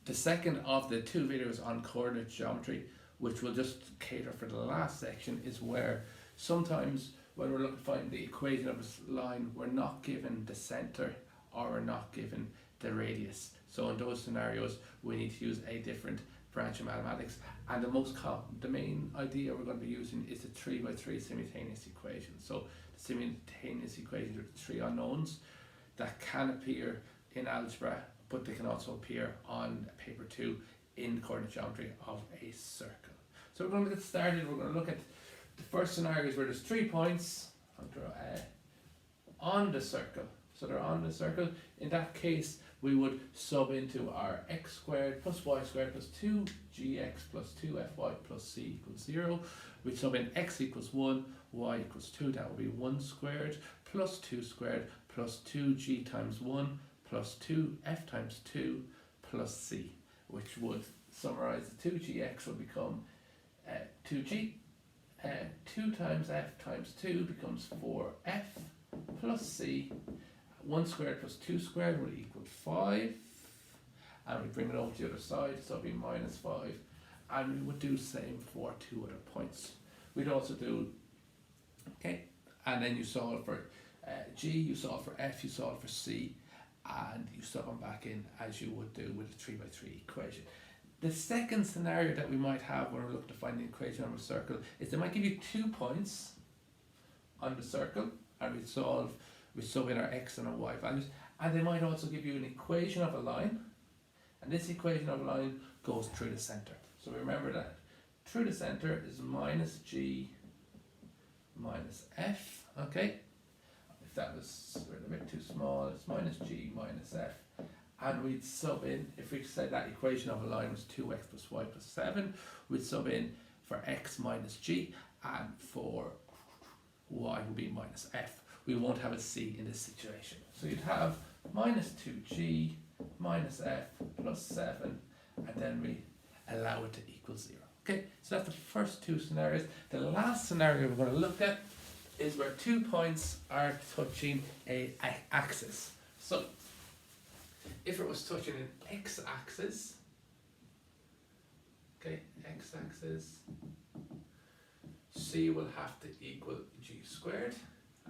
the second of the two videos on coordinate geometry, which will just cater for the last section, is where sometimes when we're looking to find the equation of a line, we're not given the center or we're not given the radius. So in those scenarios, we need to use a different branch of mathematics. And the main idea we're going to be using is the 3x3 simultaneous equation. So the simultaneous equations are the three unknowns that can appear in algebra, but they can also appear on paper 2 in coordinate geometry of a circle. So we're going to get started. We're going to look at the first scenarios where there's 3 points on the circle. So they're on the circle. In that case, we would sub into our x squared plus y squared plus 2gx plus 2fy plus c equals 0. We sub in x equals 1, y equals 2. That would be 1 squared plus 2 squared plus 2g times 1 plus 2f times 2 plus c, which would summarize the 2gx will become 2g. 2 times f times 2 becomes 4f plus c. 1 squared plus 2 squared will equal 5, and we bring it over to the other side, so it'll be minus 5, and we would do the same for 2 other points. We'd also do, okay, and then you solve for g, you solve for f, you solve for c, and you sub them back in as you would do with the 3x3 equation. The second scenario that we might have when we're looking to find the equation of a circle is they might give you 2 points on the circle, and we sub in our x and our y values, and they might also give you an equation of a line, and this equation of a line goes through the center. So remember that through the center is minus g minus f, okay? If that was a bit too small, it's minus g minus f, and we'd sub in, if we said that equation of a line was 2x plus y plus 7, we'd sub in for x minus g, and for y would be minus f. We won't have a c in this situation. So you'd have minus 2g minus f plus 7, and then we allow it to equal 0. Okay, so that's the first 2 scenarios. The last scenario we're going to look at is where 2 points are touching a axis. So if it was touching an x-axis, okay, x-axis, c will have to equal g squared.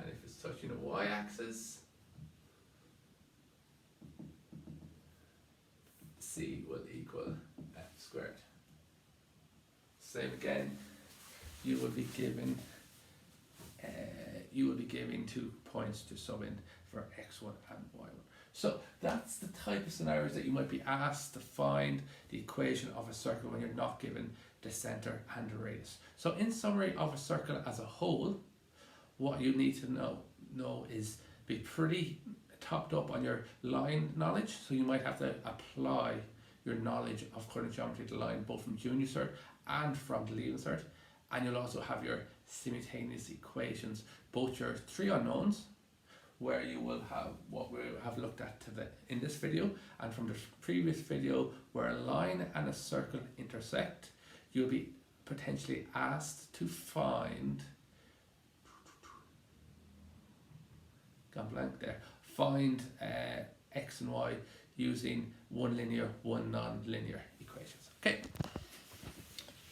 And if it's touching a y-axis, c will equal f squared. Same again, you will be given 2 points to sub in for x1 and y1. So that's the type of scenarios that you might be asked to find the equation of a circle when you're not given the center and the radius. So in summary of a circle as a whole, what you need to know is be pretty topped up on your line knowledge. So you might have to apply your knowledge of coordinate geometry to line both from junior cert and from the leaving cert. And you'll also have your simultaneous equations, both your 3 unknowns, where you will have what we have looked at in this video, and from the previous video where a line and a circle intersect, you'll be potentially asked to find x and y using one linear, one non-linear equations. Okay.